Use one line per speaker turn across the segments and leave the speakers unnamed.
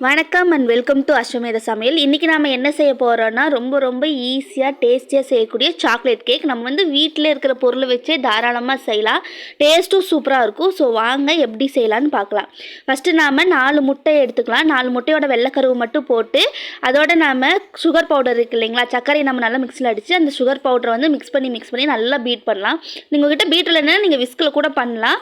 வணக்கம் and welcome to அஸ்வமேத சமையல். இன்றைக்கி நம்ம என்ன செய்ய போகிறோன்னா ரொம்ப ஈஸியாக டேஸ்டியாக செய்யக்கூடிய சாக்லேட் கேக். நம்ம வந்து வீட்டில் இருக்கிற பொருளை வச்சே தாராளமாக செய்யலாம். டேஸ்ட்டும் சூப்பராக இருக்கும். ஸோ வாங்க எப்படி செய்யலான்னு பார்க்கலாம். ஃபஸ்ட்டு நாம் 4 முட்டை எடுத்துக்கலாம். 4 முட்டையோட வெள்ளைக்கருவு மட்டும் போட்டு அதோட நாம் சுகர் பவுடர் இருக்குது இல்லைங்களா, சர்க்கரையை நம்ம நல்லா மிக்ஸில் அடித்து அந்த சுகர் பவுடரை வந்து மிக்ஸ் பண்ணி நல்லா பீட் பண்ணலாம். நீங்கள் கிட்ட பீட் இல்லைன்னா நீங்கள் விஸ்கில் கூட பண்ணலாம்.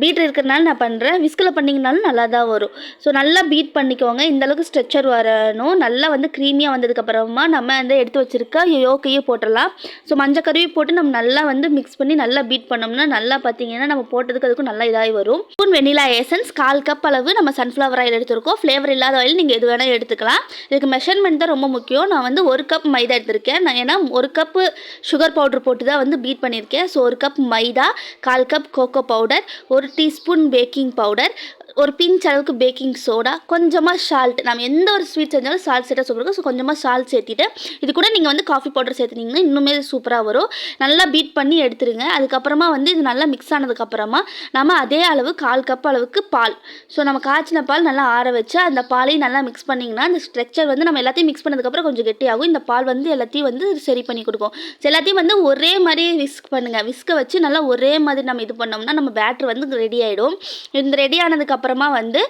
பீட் இருக்கிறனால நான் பண்ணுறேன். விஸ்கில் பண்ணிங்கனாலும் நல்லா தான் வரும். ஸோ நல்லா பீட் பண்ணிக்கோங்க. இந்த அளவுக்கு ஸ்ட்ரெச்சர் வரணும். நல்லா வந்து க்ரீமியாக வந்ததுக்கப்புறமா நம்ம வந்து எடுத்து வச்சுருக்க யோக்கையே போட்டுடலாம். ஸோ மஞ்சள் கருவி போட்டு நம்ம நல்லா வந்து மிக்ஸ் பண்ணி நல்லா பீட் பண்ணோம்னா நல்லா பார்த்தீங்கன்னா நம்ம போட்டதுக்கு அதுக்கும் நல்லா இதாகி வரும். ஸ்பூன் வெனிலா எசன்ஸ் 1/4 கப் அளவு நம்ம சன்ஃப்ளவர் ஆயில் எடுத்துருக்கோம். ஃப்ளேவர் இல்லாத ஆயில் நீங்கள் எது வேணால் எடுத்துக்கலாம். இதுக்கு மெஷர்மெண்ட் தான் ரொம்ப முக்கியம். நான் வந்து 1 கப் மைதா எடுத்திருக்கேன். நான் ஏன்னா 1 கப்பு சுகர் பவுடர் போட்டு தான் வந்து பீட் பண்ணியிருக்கேன். So 1 cup maida, 1/4 cup cocoa powder, 1 teaspoon baking powder, ஒரு பிஞ்ச் அளவுக்கு பேக்கிங் சோடா, கொஞ்சமாக சால்ட். நம்ம எந்த ஒரு ஸ்வீட் செஞ்சாலும் சால்ட் சேர்த்தா சூப்பராக இருக்கும். ஸோ கொஞ்சமாக சால்ட் சேர்த்திட்டு இது கூட நீங்கள் வந்து காஃபி பவுடர் சேர்த்துனீங்கன்னா இன்னுமே சூப்பராக வரும். நல்லா பீட் பண்ணி எடுத்துருங்க. அதுக்கப்புறமா வந்து இது நல்லா மிக்ஸ் ஆனதுக்கப்புறமா நம்ம அதே அளவு 1/4 கப் அளவுக்கு பால். ஸோ நம்ம காய்ச்சின பால் நல்லா ஆற வச்சு அந்த பாலையும் நல்லா மிக்ஸ் பண்ணிங்கன்னா அந்த ஸ்ட்ரக்சர் வந்து நம்ம எல்லாத்தையும் மிக்ஸ் பண்ணதுக்கப்புறம் கொஞ்சம் கெட்டியாகும். இந்த பால் வந்து எல்லாத்தையும் வந்து சரி பண்ணி கொடுக்கும். ஸோ எல்லாத்தையும் வந்து ஒரே மாதிரி விஸ்க் பண்ணுங்கள். விஸ்கை வச்சு நல்லா ஒரே மாதிரி நம்ம இது பண்ணோம்னா நம்ம பேட்டர் வந்து ரெடி ஆகிடும். இந்த ரெடி ஆனதுக்கப்புறமா வந்து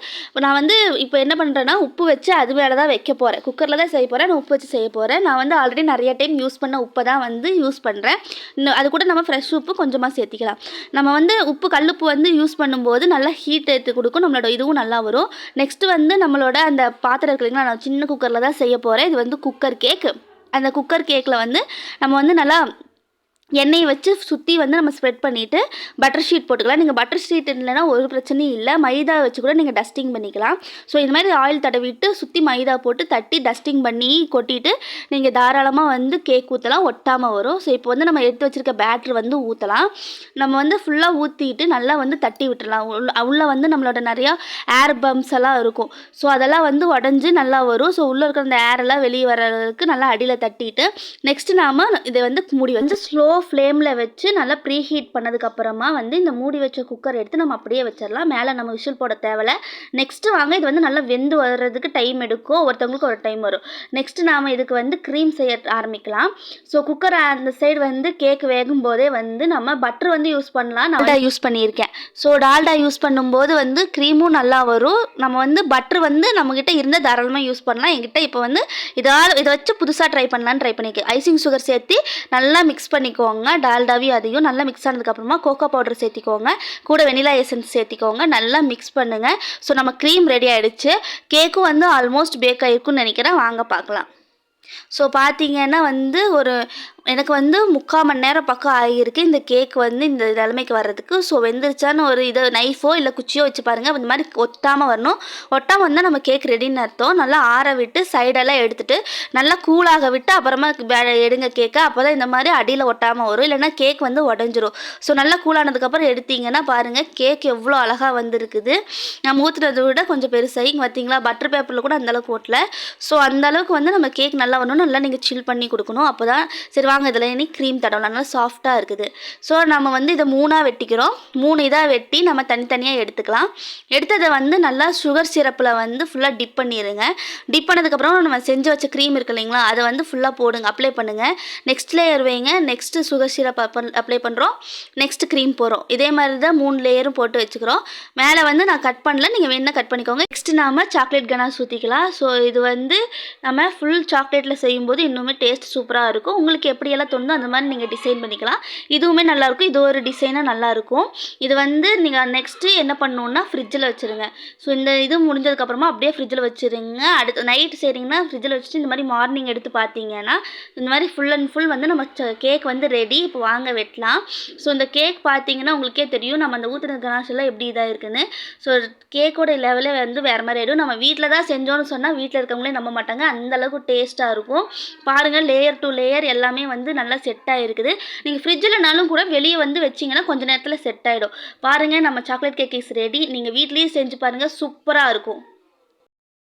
நான் வந்து இப்போ என்ன பண்ணுறேன்னா உப்பு வச்சு அது மேலே தான் வைக்க போகிறேன். குக்கரில் தான் செய்ய போகிறேன். நான் உப்பு வச்சு செய்ய போகிறேன். நான் வந்து ஆல்ரெடி நிறைய டைம் யூஸ் பண்ண உப்பை தான் வந்து யூஸ் பண்ணுறேன். அது கூட நம்ம ஃப்ரெஷ் உப்பு கொஞ்சமாக சேர்த்திக்கலாம். நம்ம வந்து உப்பு கல்லுப்பு வந்து யூஸ் பண்ணும்போது நல்லா ஹீட் எடுத்து கொடுக்கும். நம்மளோட இதுவும் நல்லா வரும். நெக்ஸ்ட்டு வந்து நம்மளோட அந்த பாத்திரம் இருக்கு இல்லைங்களா, நான் சின்ன குக்கரில் தான் செய்ய போகிறேன். இது வந்து குக்கர் கேக். அந்த குக்கர் கேக்கில் வந்து நம்ம வந்து நல்லா எண்ணெயை வச்சு சுற்றி வந்து நம்ம ஸ்ப்ரெட் பண்ணிவிட்டு பட்டர் ஷீட் போட்டுக்கலாம். நீங்கள் பட்டர் ஷீட் இல்லைன்னா ஒரு பிரச்சனையும் இல்லை. மைதா வச்சு கூட நீங்கள் டஸ்டிங் பண்ணிக்கலாம். ஸோ இது மாதிரி ஆயில் தடவிட்டு சுற்றி மைதா போட்டு தட்டி டஸ்டிங் பண்ணி கொட்டிட்டு நீங்கள் தாராளமாக வந்து கேக் ஊற்றலாம். ஒட்டாமல் வரும். ஸோ இப்போ வந்து நம்ம எடுத்து வச்சுருக்க பேட்டர் வந்து ஊற்றலாம். நம்ம வந்து ஃபுல்லாக ஊற்றிட்டு நல்லா வந்து தட்டி விட்டுடலாம். உள்ளே வந்து நம்மளோட நிறையா ஏர் பம்ப்ஸ் எல்லாம் இருக்கும். ஸோ அதெல்லாம் வந்து உடஞ்சி நல்லா வரும். ஸோ உள்ளே இருக்கிற அந்த ஏரெல்லாம் வெளியே வர்றதுக்கு நல்லா அடியில் தட்டிட்டு நெக்ஸ்ட்டு நாம் இதை வந்து மூடி வந்து ஸ்லோ ஃப்ளேமில் வச்சு நல்லா ப்ரீ ஹீட் பண்ணதுக்கப்புறமா வந்து இந்த மூடி வச்ச குக்கர் எடுத்து நம்ம அப்படியே வச்சிடலாம். மேலே நம்ம விசில் போட தேவையில்ல. நெக்ஸ்ட்டு வாங்க, இது வந்து நல்லா வெந்து வர்றதுக்கு டைம் எடுக்கும். ஒருத்தவங்களுக்கு ஒரு டைம் வரும். நெக்ஸ்ட்டு நாம் இதுக்கு வந்து க்ரீம் செய்ய ஆரம்பிக்கலாம். ஸோ குக்கர் அந்த சைடு வந்து கேக் வேகும் போதே வந்து நம்ம பட்டர் வந்து யூஸ் பண்ணலாம். டால்டா யூஸ் பண்ணியிருக்கேன். ஸோ டால்டா யூஸ் பண்ணும்போது வந்து க்ரீமும் நல்லா வரும். நம்ம வந்து பட்டர் வந்து நம்மக்கிட்ட இருந்தால் தாராளமாக யூஸ் பண்ணலாம். என்கிட்ட இப்போ வந்து இதை வச்சு புதுசாக ட்ரை பண்ணியிருக்கேன். ஐசிங் சுகர் சேர்த்து நல்லா மிக்ஸ் பண்ணிக்கோங்க. டால்டாவையும் அதையும் நல்லா மிக்ஸ் ஆனதுக்கப்புறமா கோகோ பவுடர் சேர்த்திக்கோங்க. கூட வெனிலா எசன்ஸ் சேர்த்திக்கோங்க. நல்லா மிக்ஸ் பண்ணுங்கள். ஸோ நம்ம க்ரீம் ரெடி ஆகிடுச்சு. கேக்கும் வந்து ஆல்மோஸ்ட் பேக் ஆகிருக்குன்னு நினைக்கிறேன். வாங்க பார்க்கலாம். ஸோ பார்த்தீங்கன்னா வந்து எனக்கு வந்து 3/4 மணி நேரம் பக்கம் ஆகியிருக்கு இந்த கேக் வந்து இந்த நிலைமைக்கு வர்றதுக்கு. ஸோ வெந்துருச்சான்னு ஒரு நைஃபோ இல்லை குச்சியோ வச்சு பாருங்கள். இந்த மாதிரி ஒட்டாமல் வரணும். ஒட்டாமல் வந்தால் நம்ம கேக் ரெடின்னு அர்த்தம். நல்லா ஆற விட்டு சைடெல்லாம் எடுத்துகிட்டு நல்லா கூலாக விட்டு அப்புறமா எடுங்க கேக்கை. அப்போ தான் இந்த மாதிரி அடியில் ஒட்டாமல் வரும். இல்லைன்னா கேக் வந்து உடஞ்சிரும். ஸோ நல்லா கூலானதுக்கப்புறம் எடுத்திங்கன்னா பாருங்கள் கேக் எவ்வளோ அழகாக வந்திருக்குது. நம்ம ஊற்றுறதை விட கொஞ்சம் பெருசாகி பார்த்தீங்களா, பட்டர் பேப்பரில் கூட அந்தளவுக்கு ஓட்டல. ஸோ அந்தளவுக்கு வந்து நம்ம கேக் நல்லா வரணும். நல்லா நீங்கள் சில் பண்ணி கொடுக்கணும். அப்போ தான் சரி வாங்க இதில் இனி க்ரீம் தடவலாம். நல்லா சாஃப்டாக இருக்குது. ஸோ நம்ம வந்து இதை 3ஆக வெட்டிக்கிறோம். 3 இதாக வெட்டி நம்ம தனித்தனியாக எடுத்துக்கலாம். எடுத்ததை வந்து நல்லா சுகர் சிரப்பில் வந்து ஃபுல்லாக டிப் பண்ணிடுங்க. டிப் பண்ணதுக்கப்புறம் நம்ம செஞ்சு வச்ச க்ரீம் இருக்கு இல்லைங்களா, அதை வந்து ஃபுல்லாக போடுங்க, அப்ளை பண்ணுங்கள். நெக்ஸ்ட் லேயர் வைங்க. நெக்ஸ்ட்டு சுகர் சிரப் அப்ளை பண்ணுறோம். நெக்ஸ்ட்டு க்ரீம் போகிறோம். இதே மாதிரி தான் 3 லேயரும் போட்டு வச்சுக்கிறோம். மேலே வந்து நான் கட் பண்ணல, நீங்கள் வேணால் கட் பண்ணிக்கோங்க. நெக்ஸ்ட்டு நாம் சாக்லேட் கனாஸ் ஊற்றிக்கலாம். ஸோ இது வந்து நம்ம ஃபுல் சாக்லேட்டில் செய்யும்போது இன்னுமே டேஸ்ட் சூப்பராக இருக்கும். உங்களுக்கு எப்படியெல்லாம் தோணுதோ அந்த மாதிரி நீங்கள் டிசைன் பண்ணிக்கலாம். இதுவுமே நல்லாயிருக்கும். இது ஒரு டிசைனாக நல்லாயிருக்கும். இது வந்து நீங்கள் நெக்ஸ்ட்டு என்ன பண்ணணுன்னா ஃப்ரிட்ஜில் வச்சுருங்க. ஸோ இந்த இது முடிஞ்சதுக்கப்புறமா அப்படியே ஃப்ரிட்ஜில் வச்சுருங்க. அடுத்து நைட்டு செய்கிறீங்கன்னா ஃப்ரிட்ஜில் வச்சுட்டு இந்த மாதிரி மார்னிங் எடுத்து பார்த்தீங்கன்னா இந்த மாதிரி ஃபுல் அண்ட் ஃபுல் வந்து நம்ம கேக் வந்து ரெடி. இப்போ வாங்க வெட்டலாம். ஸோ இந்த கேக் பார்த்தீங்கன்னா உங்களுக்கே தெரியும் நம்ம அந்த ஊற்றுன கனாஸ் எல்லாம் எப்படி இதாக இருக்குன்னு. ஸோ கேக்கோட லெவலே வந்து வேறு மாதிரி ஆகிடும். நம்ம வீட்டில் தான் செஞ்சோன்னு சொன்னால் வீட்டில் இருக்கவங்களே நம்ப மாட்டாங்க. அந்தளவுக்கு டேஸ்ட்டாக இருக்கும். பாருங்கள், லேயர் டு லேயர் எல்லாமே வந்து நல்லா செட் ஆகிருக்குது. நீங்கள் ஃப்ரிட்ஜில்னாலும் கூட வெளியே வந்து வச்சிங்கன்னா கொஞ்சம் நேரத்தில் செட் ஆகிடும். பாருங்கள், நம்ம சாக்லேட் கேக் இஸ் ரெடி. நீங்கள் வீட்லேயே செஞ்சு பாருங்கள், சூப்பராக இருக்கும்.